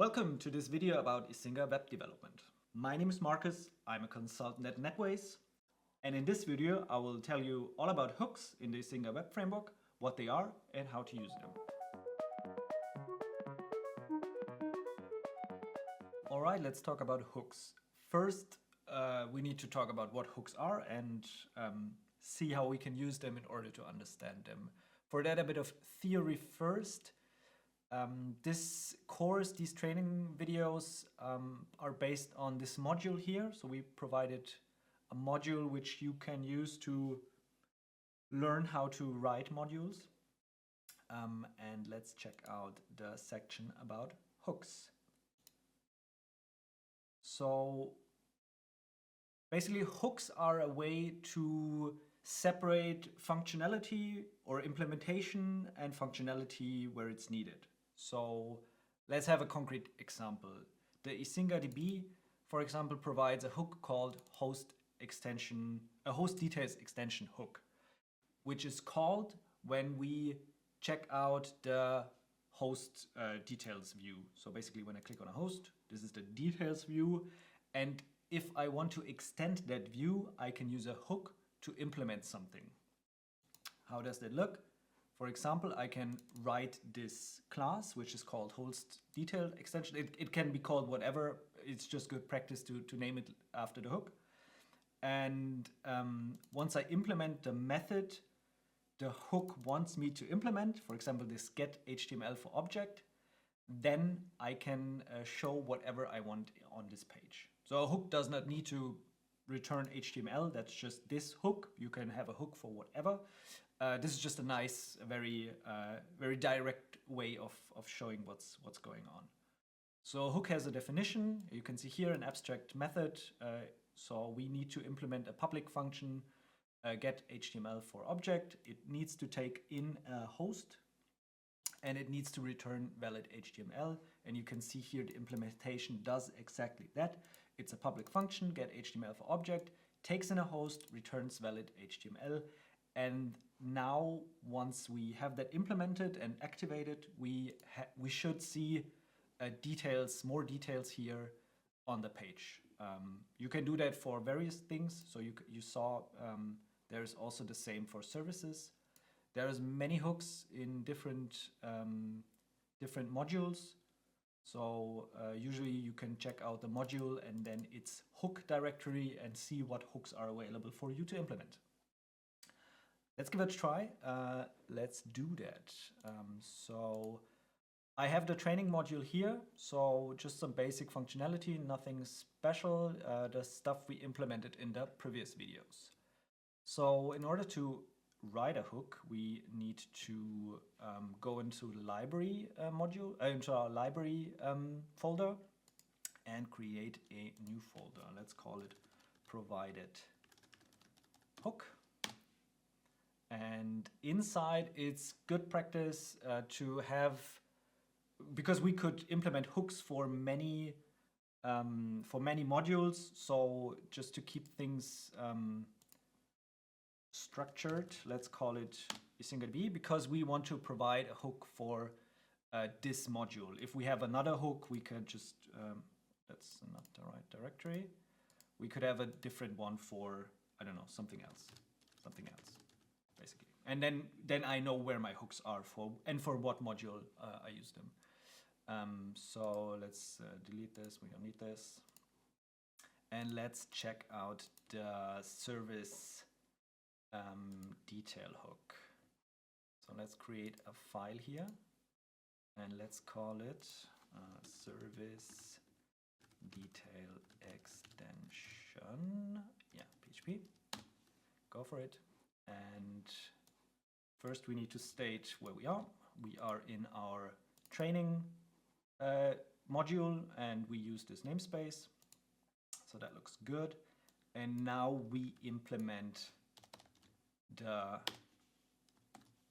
Welcome to this video about Icinga web development. My name is Marcus, I'm a consultant at NetWays, and in this video I will tell you all about hooks in the Icinga web framework, what they are and how to use them. Alright, let's talk about hooks. First, we need to talk about what hooks are and see how we can use them in order to understand them. For that, a bit of theory first. This course, these training videos are based on this module here. So we provided a module which you can use to learn how to write modules. And let's check out the section about hooks. So basically hooks are a way to separate functionality or implementation and functionality where it's needed. So let's have a concrete example. The Icinga DB, for example, provides a hook called HostDetailExtention hook, which is called when we check out the host details view. So basically when I click on a host, this is the details view. And if I want to extend that view, I can use a hook to implement something. How does that look? For example, I can write this class, which is called HostDetailExtention. It can be called whatever. It's just good practice to name it after the hook. And once I implement the method the hook wants me to implement, for example, this getHTML for object, then I can show whatever I want on this page. So a hook does not need to return HTML. That's just this hook. You can have a hook for whatever. This is just a nice, very direct way of showing what's going on. So a hook has a definition. You can see here an abstract method. So we need to implement a public function, get HTML for object. It needs to take in a host and it needs to return valid HTML. And you can see here the implementation does exactly that. It's a public function, get HTML for object, takes in a host, returns valid HTML. And now once we have that implemented and activated, we should see more details here on the page. You can do that for various things. So you saw there's also the same for services. There's many hooks in different modules. So usually you can check out the module and then its hook directory and see what hooks are available for you to implement. Let's give it a try. Let's do that. So I have the training module here. So just some basic functionality, nothing special, the stuff we implemented in the previous videos. So in order to write a hook, we need to go into the library into our library folder and create a new folder. Let's call it provided hook. And inside it's good practice to have, because we could implement hooks for many modules. So just to keep things structured, let's call it Icinga DB, because we want to provide a hook for this module. If we have another hook, we could just, that's not the right directory. We could have a different one for, I don't know, something else, basically. And then I know where my hooks are for what module I use them. So let's delete this, we don't need this. And let's check out the service detail hook. So let's create a file here and let's call it service detail extension. Yeah, PHP. Go for it. And first we need to state where we are. We are in our training module and we use this namespace. So that looks good. And now we implement the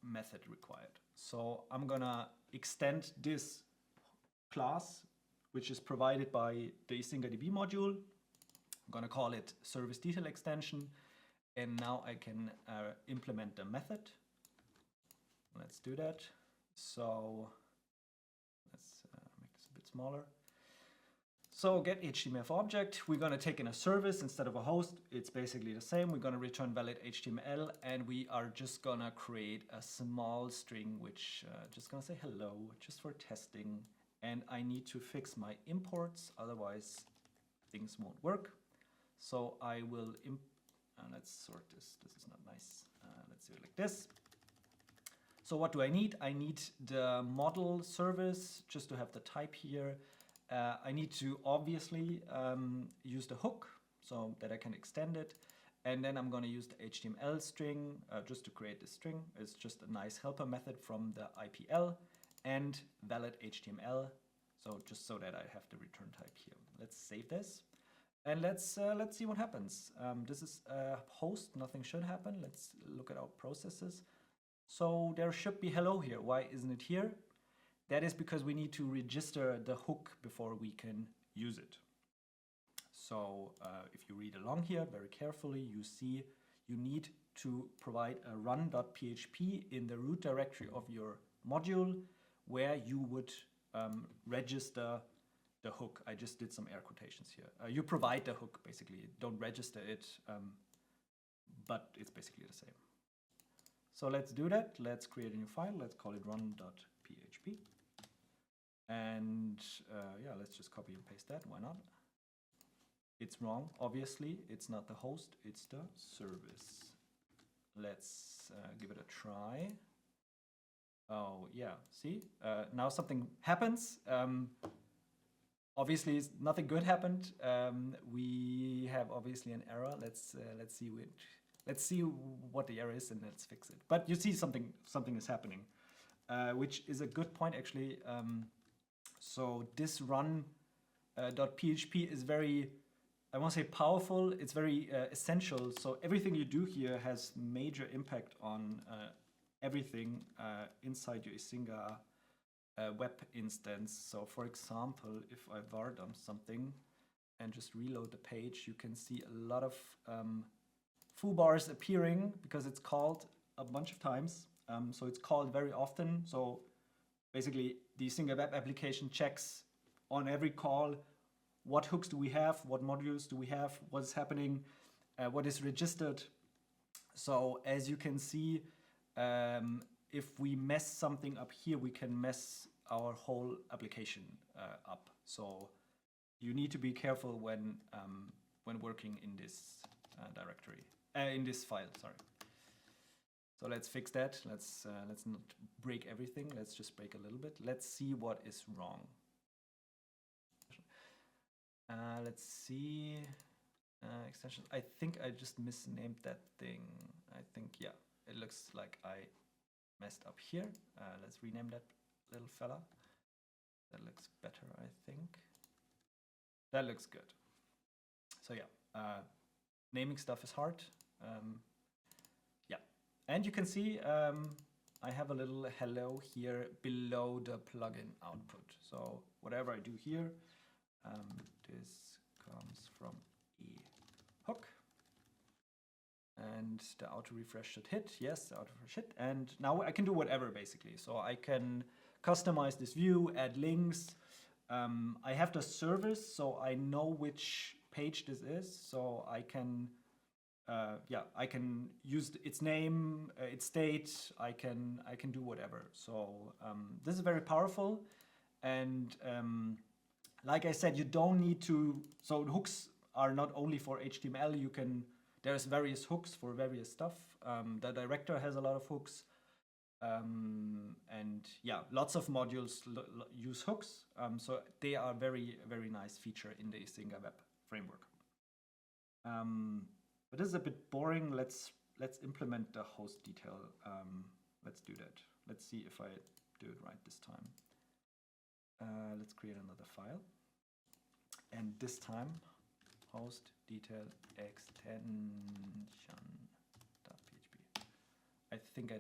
method required. So I'm gonna extend this class, which is provided by the Icinga DB module. I'm gonna call it service detail extension. And now I can implement the method. Let's do that. So let's make this a bit smaller. So get HTML object, we're going to take in a service instead of a host. It's basically the same. We're going to return valid HTML, and we are just going to create a small string, which just going to say hello, just for testing. And I need to fix my imports, otherwise things won't work. So I will, let's sort this. This is not nice. Let's do it like this. So what do I need? I need the model service just to have the type here. I need to obviously use the hook so that I can extend it. And then I'm going to use the HTML string just to create this string. It's just a nice helper method from the IPL and valid HTML. So just so that I have the return type here. Let's save this. And let's see what happens. This is a host. Nothing should happen. Let's look at our processes. So there should be hello here. Why isn't it here? That is because we need to register the hook before we can use it. So if you read along here very carefully, you see you need to provide a run.php in the root directory of your module where you would register the hook. I just did some air quotations here. You provide the hook, basically. Don't register it, but it's basically the same. So let's do that. Let's create a new file. Let's call it run.php. And yeah, let's just copy and paste that. Why not? It's wrong, obviously. It's not the host, it's the service. Let's give it a try. Oh, yeah, see? Now something happens. Obviously, nothing good happened. We have obviously an error. Let's see what the error is and let's fix it. But you see something is happening, which is a good point actually. So this run.php is very, I won't say powerful, it's very essential. So everything you do here has major impact on everything inside your Icinga web instance. So for example, if I var dump something and just reload the page, you can see a lot of foo bars appearing because it's called a bunch of times. So it's called very often. So basically, the Icinga web application checks on every call what hooks do we have, what modules do we have, what's happening, what is registered. So as you can see, if we mess something up here, we can mess our whole application up. So you need to be careful when working in this directory, in this file. Sorry. So let's fix that. Let's not break everything. Let's just break a little bit. Let's see what is wrong. Let's see extensions. I think I just misnamed that thing. I think, yeah, it looks like I messed up here. Let's rename that little fella. That looks better, I think. That looks good. So yeah, naming stuff is hard. Yeah, and you can see I have a little hello here below the plugin output. So whatever I do here, this comes from a hook. And the auto refresh should hit. Yes, the auto refresh hit. And now I can do whatever basically. So I can customize this view, add links. I have the service, so I know which page this is. So I can, yeah, I can use its name, its state. I can do whatever. So this is very powerful. And like I said, you don't need to. So hooks are not only for HTML. You can. There's various hooks for various stuff. The director has a lot of hooks. And yeah, lots of modules use hooks. So they are very, very nice feature in the Icinga web framework. But this is a bit boring. Let's implement the host detail. Let's do that. Let's see if I do it right this time. Let's create another file. And this time, HostDetailExtension.php. I think I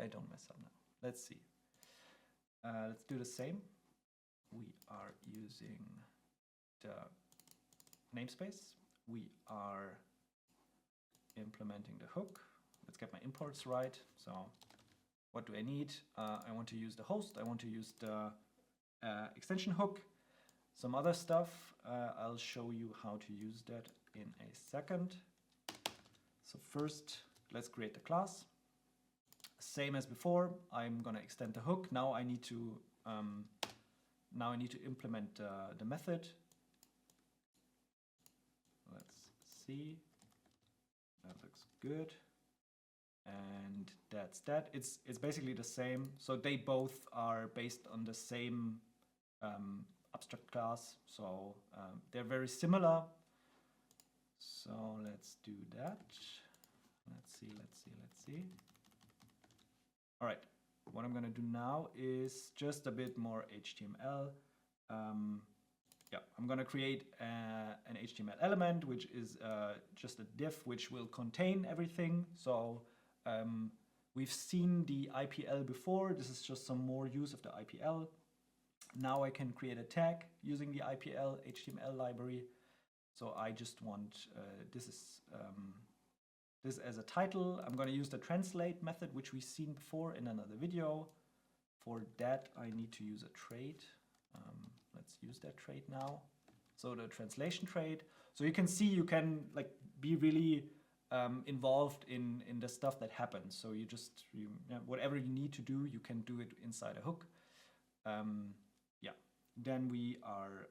don't mess up now. Let's see. Let's do the same. We are using the namespace. We are implementing the hook. Let's get my imports right. So what do I need? I want to use the host. I want to use the extension hook. some other stuff. I'll show you how to use that in a second. So first, let's create the class. Same as before, I'm gonna extend the hook. Now I need to implement the method. Let's see. That looks good. And that's that. It's basically the same. So they both are based on the same abstract class. So they're very similar. So let's do that. Let's see. All right. What I'm going to do now is just a bit more HTML. Yeah, I'm going to create an HTML element, which is just a div which will contain everything. So we've seen the IPL before. This is just some more use of the IPL. Now I can create a tag using the IPL HTML library. So I just want this as a title. I'm going to use the translate method, which we've seen before in another video. For that, I need to use a trait. Let's use that trait now. So the translation trait. So you can see you can like be really involved in the stuff that happens. So you whatever you need to do, you can do it inside a hook. Yeah. Then we are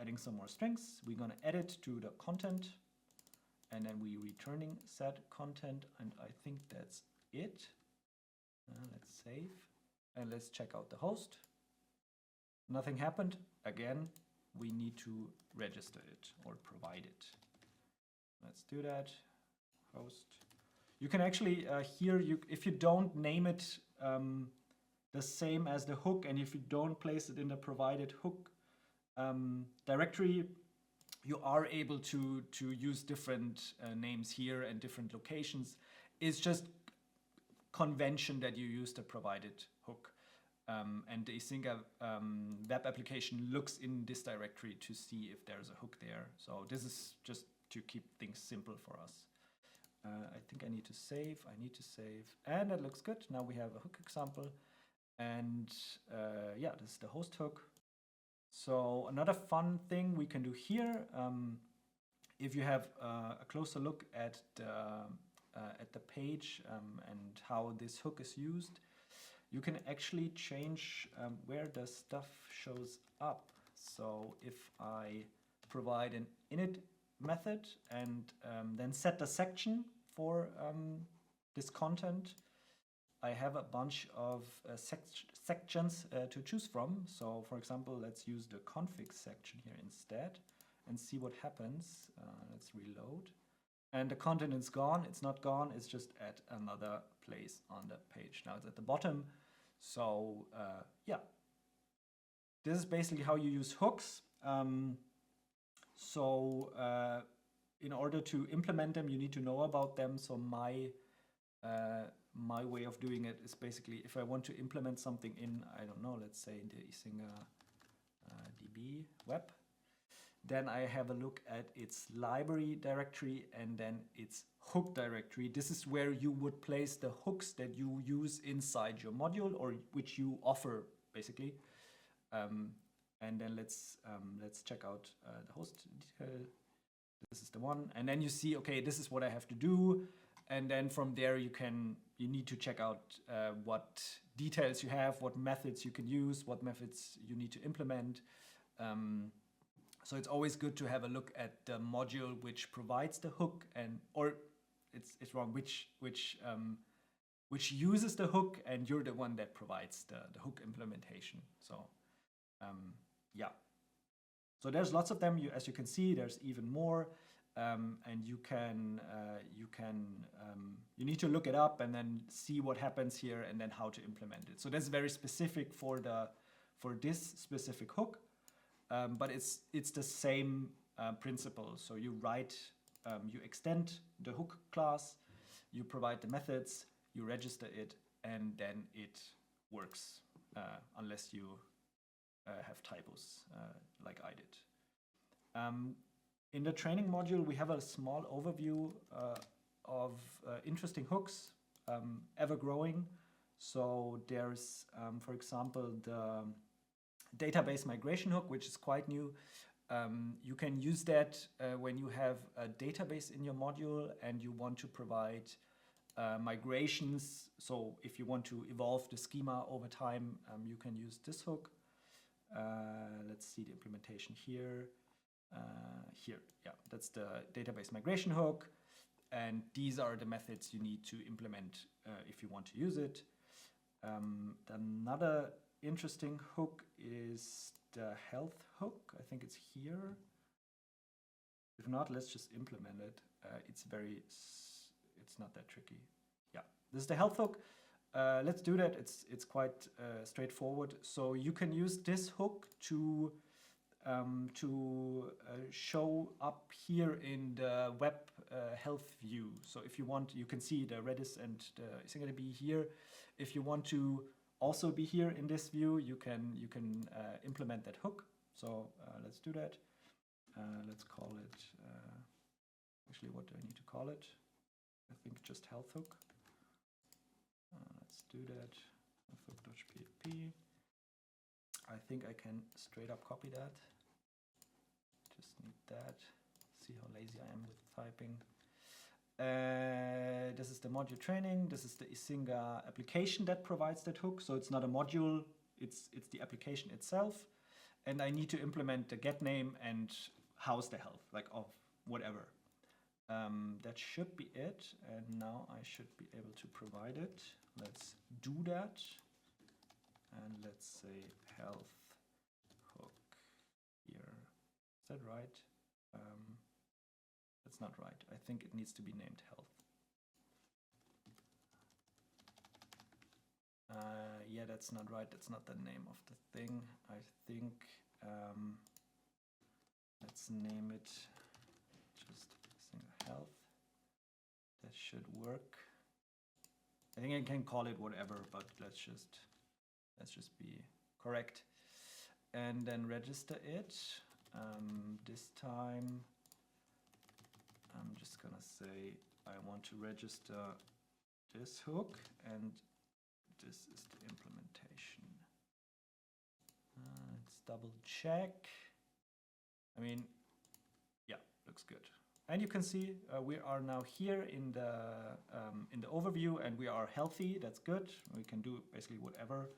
adding some more strings. We're going to add it to the content. And then we returning set content. And I think that's it. Let's save. And let's check out the host. Nothing happened. Again, we need to register it or provide it. Let's do that. Host. You can actually here, if you don't name it the same as the hook, and if you don't place it in the provided hook directory, you are able to use different names here and different locations. It's just convention that you use the provided hook. And the Icinga web application looks in this directory to see if there's a hook there. So this is just to keep things simple for us. I think I need to save. And that looks good. Now we have a hook example. And yeah, this is the host hook. So another fun thing we can do here, if you have a closer look at the page and how this hook is used, you can actually change where the stuff shows up. So if I provide an init method and then set the section for this content, I have a bunch of sections to choose from. So for example, let's use the config section here instead and see what happens. Let's reload. And the content is gone. It's not gone. It's just at another place on the page. Now it's at the bottom. So yeah, this is basically how you use hooks. In order to implement them, you need to know about them. So my way of doing it is basically if I want to implement something in, I don't know, let's say the Icinga DB web, then I have a look at its library directory and then its hook directory. This is where you would place the hooks that you use inside your module or which you offer basically. And then let's check out the host detail. This is the one, and then you see, okay, this is what I have to do, and then from there you need to check out what details you have, what methods you can use, what methods you need to implement. So it's always good to have a look at the module which provides the hook, or it's wrong, which uses the hook, and you're the one that provides the hook implementation. So yeah. So there's lots of them. As you can see, there's even more, and you need to look it up and then see what happens here and then how to implement it. So that's very specific for this specific hook, but it's the same principle. So you you extend the hook class, you provide the methods, you register it, and then it works unless you have typos like I did. In the training module, we have a small overview of interesting hooks, ever growing. So there's, for example, database migration hook, which is quite new. You can use that when you have a database in your module and you want to provide migrations. So if you want to evolve the schema over time, you can use this hook. Let's see the implementation here. Here, yeah, that's the database migration hook. And these are the methods you need to implement if you want to use it. Another interesting hook is the health hook. I think it's here. If not, let's just implement it. It's not that tricky. Yeah, this is the health hook. Let's do that. It's quite straightforward. So you can use this hook to show up here in the web health view. So if you want, you can see the Redis and the Icinga DB here. If you want to also be here in this view, you can implement that hook. So let's do that. Let's call it, actually what do I need to call it? I think just health hook. Let's do that, health hook.php. I think I can straight up copy that. Just need that. See how lazy I am with typing. This is the module training. This is the Icinga application that provides that hook. So it's not a module, it's the application itself. And I need to implement the get name and house the health, like of whatever. That should be it. And now I should be able to provide it. Let's do that. And let's say health hook here. Is that right? That's not right. I think it needs to be named health. Yeah, that's not right. That's not the name of the thing. I think let's name it just health. That should work. I think I can call it whatever, but let's just be correct. And then register it. This time I'm just gonna say I want to register this hook, and this is the implementation. Let's double check. I mean, yeah, looks good. And you can see we are now here in the overview, and we are healthy. That's good. We can do basically whatever.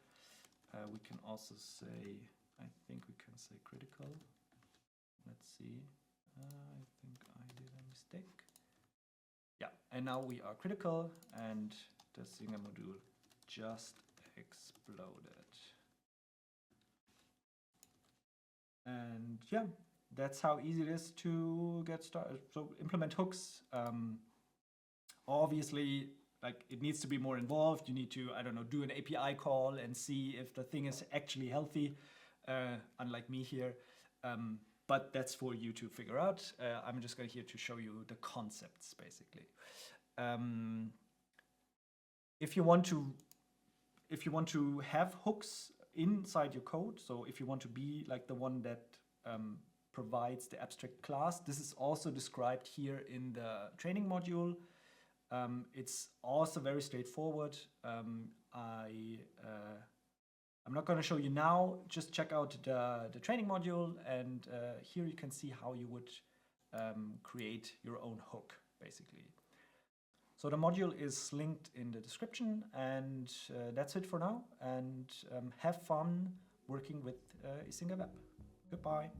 We can also say, I think we can say critical. Let's see. I think I did a mistake. Yeah, and now we are critical, and the Icinga module just exploded. And yeah, that's how easy it is to get started. So implement hooks. Obviously, like, it needs to be more involved. You need to, I don't know, do an API call and see if the thing is actually healthy, unlike me here. But that's for you to figure out. I'm just going here to show you the concepts, basically. If you want to have hooks inside your code, so if you want to be like the one that provides the abstract class, this is also described here in the training module. It's also very straightforward. I'm not going to show you now. Just check out the training module, and here you can see how you would create your own hook, basically. So the module is linked in the description, and that's it for now. And have fun working with Icinga Web. Goodbye.